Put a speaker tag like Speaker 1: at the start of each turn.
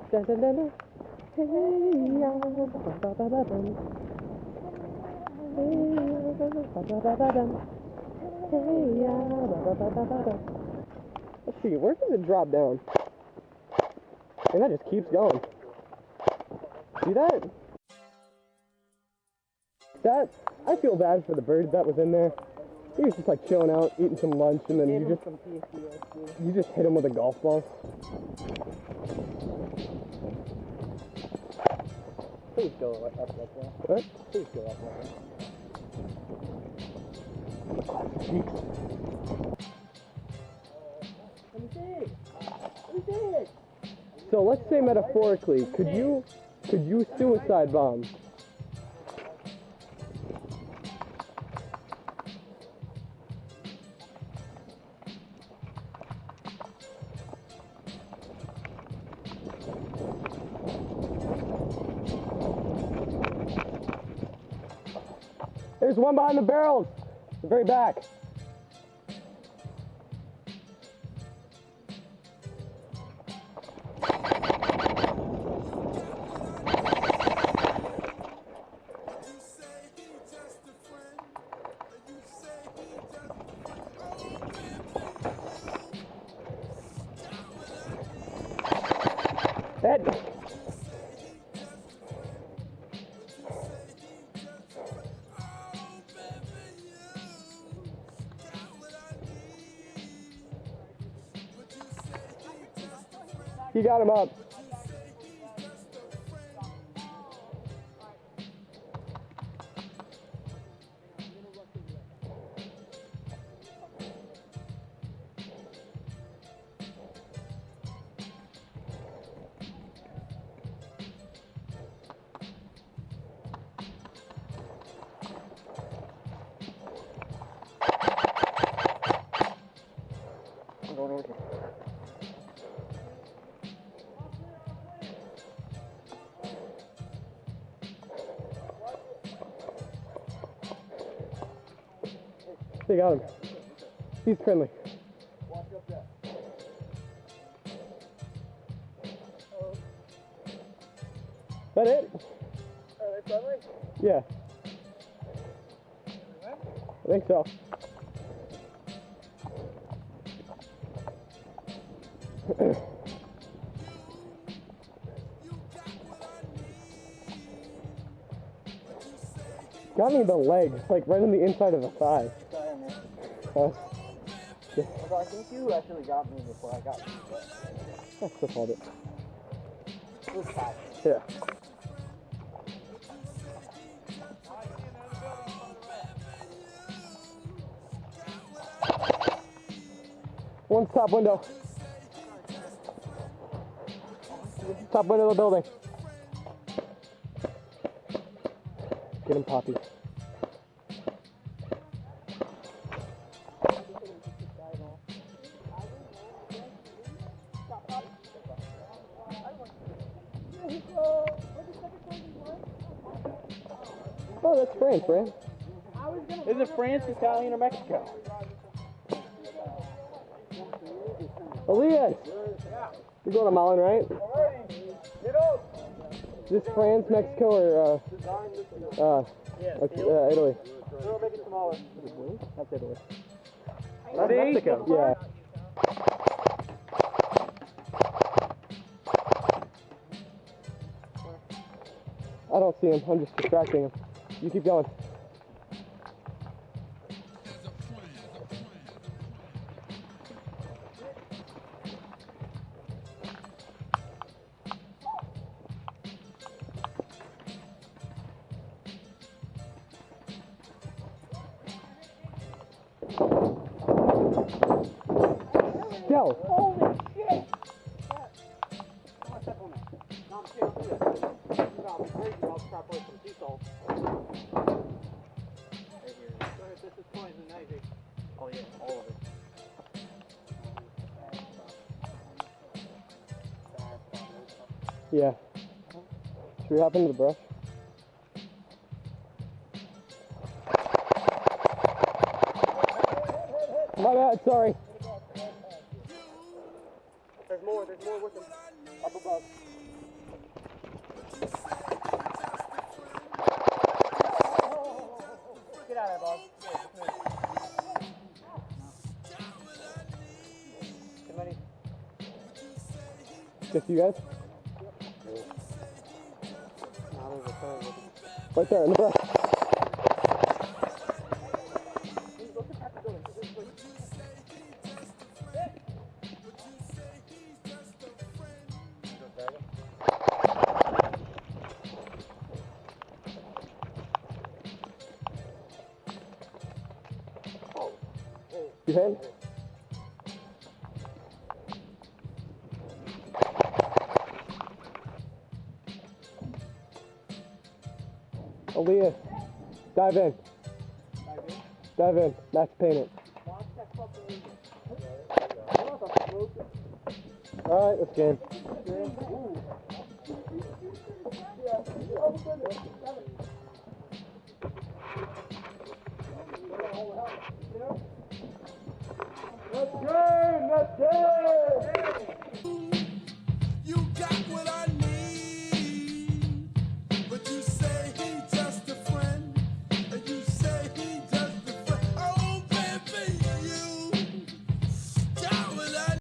Speaker 1: Dun, dun, dun, dun. Hey, ya, ba, ba, ba, ba, dum. Hey, ya, ba, ba, ba, ba, dum. Hey, ya, ba, ba, ba, ba, dum. Let's see, where does it drop down? And that just keeps going. See that? That, I feel bad for the bird that was in there. He was just like chilling out, eating some lunch, and then you just hit him with a golf ball. Please go up like that. What? Please go up like that. Let me see. Let me see. So let's say metaphorically, could you suicide bomb? There's one behind the barrels, the very back. Ed. You got him up. I'm going over here. They got him. He's friendly. Walk up there. Is that it? Are they friendly? Yeah. I think so. Got me in the leg, like right on the inside of the thigh. Yeah. I think you actually got me before I got you. That's the fault. It was fast. Yeah. One's top window. Top window of the building. Get him, Poppy. Oh, that's France, right? Is it France, Italian, or Mexico? Elias! You're going to Mullen, right? Is this France, Mexico, or Italy? We'll make it smaller. That's Italy. That's Mexico. Yeah. I don't see him. I'm just distracting him. You keep going. Stealth. Holy shit! Oh yeah, all of it. Yeah. Should we hop into the brush? My bad, sorry. There's more with him. Up above. Just you guys? Right there in the brush. You hand? Elias, dive in. Dive in. Max paint it. Alright, let's game.